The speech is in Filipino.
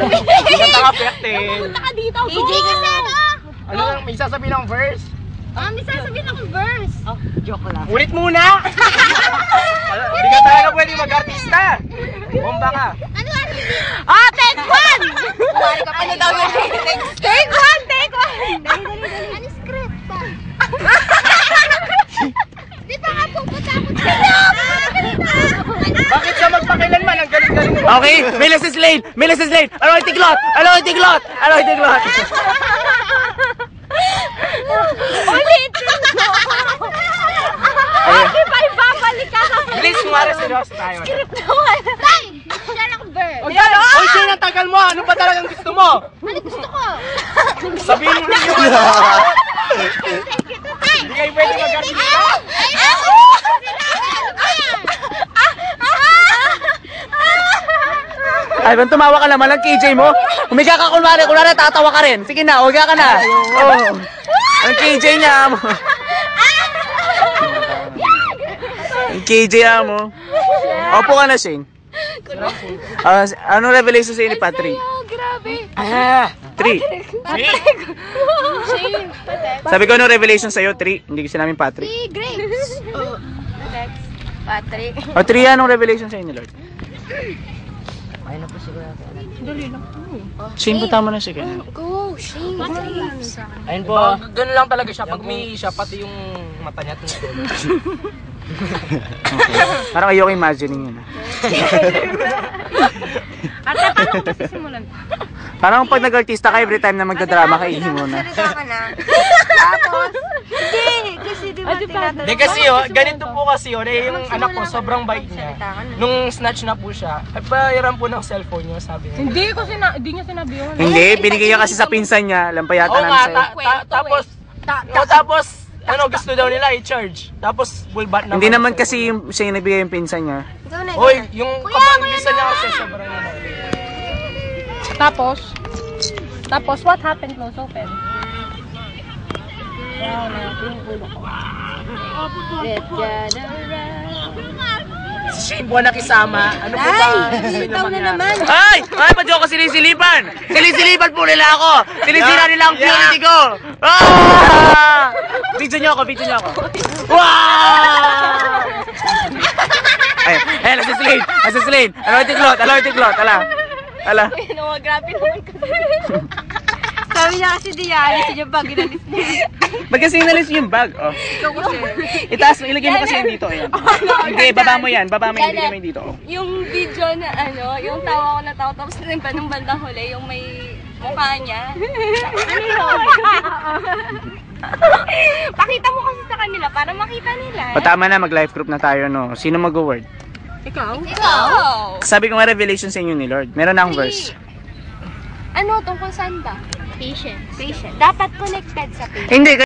Hindi ka taka-pektin. Punta ka dito. KJ kasi ano? Ano lang, may sasabihin ng verse? May sasabihin akong verse. Oh, joke lang. Ulit muna! Hindi ka talaga pwede mag-artista. Bomba ka. Ano? Ah, take one! Ano daw yun? Take one, take one! Ano script pa? Di ba nga pupunta ako sa'yo? Bakit sa magpakilanman? Ang galing-galing mo. Okay, Melissa's Lane! Melissa's Lane! Aloy Tiglot! Aloy Tiglot! Aloy Tiglot! Ulitin mo! Okay pa, ibabalik ka sa Bilis, kumara seryoso tayo. script naman. Tay! Share akong verse. Oy, Shane, ang tagal mo! Ano ba talagang gusto mo? Ano gusto ko? Sabihin mo rin yung ano. Hindi kayo pwede mag-artista. Ay, bang tumawa ka naman ng KJ mo? Humiga ka kunwari tatawa ka rin. Sige na, humiga ka na. Oh. Ang KJ niya mo. Ang KJ mo. Opo ka na, Shane. Anong revelation sa'yo ni Patrick? Grabe. 3. Shane. Sabi ko, anong revelation sa'yo? 3. Hindi ko sinabi Patrick. Grapes. Next. Patrick. O 3, anong revelation sa'yo ni Lord? Shane, punta mo na sige. Go, Shane. Ayun po. Ganun lang talaga siya. Pag may siya, pati yung mata niya tumutulog. Okay. Parang ayoko imagining yun. Ate, paano ko sisimulan? Parang pag nag-artista ka, every time na magdadrama ka, ihi mo na. Salita ka na. Tapos, hindi. Kasi di ba tinatanong. Hindi kasi ganito po kasi yung anak ko, sobrang bait niya. Nung snatch na po siya, ay pahiram po ng cellphone niya, sabi niya. Hindi niya sinabi yun. Hindi, binigay niya kasi sa pinsan niya. Lampayata Oo namin nga, sa'yo. tapos, ano, gusto daw nila i-charge. Tapos, bulbat naman. Hindi naman kasi siya yung nagbigay yung pinsan niya. Ikaw na. Hoy, yung kapag-bisa niya kasi sobrang ano. Tapos, what happened? Close open. Si Shane po nakisama. Ano po ba? Ikaw na naman. Ay! Ay, ba't yung ako sinisilipan? Sinisilipan po nila ako! Sinisira nila ang purity ko! Ah! Video niyo ako, video niyo ako. Wow! Ay, nasa Slane! Aloy Tiglot, ala. Grabe naman kasi. Sabi niya kasi di yan. Kasi yung bag inalis niya. Ba't kasi inalis yung bag? Oh. Itaas mo, ilagay mo kasi yun dito. Ayan. Hindi, baba mo yan, ilagay mo yun dito. Oh. Yung video na ano, yung tawa ko na tawa, tapos rin pa nung bandang huli, yung may mukha niya. Ano yun? Pakita mo kasi sa kanila para makita nila. O tama na, mag-life group na tayo, no? Sino mag-word? Ikaw? Sabi ko nga revelation sa inyo ni Lord. Meron na akong verse. Ano, tungkol saan ba? Patience. Patient. Dapat connected sa patient. Hindi,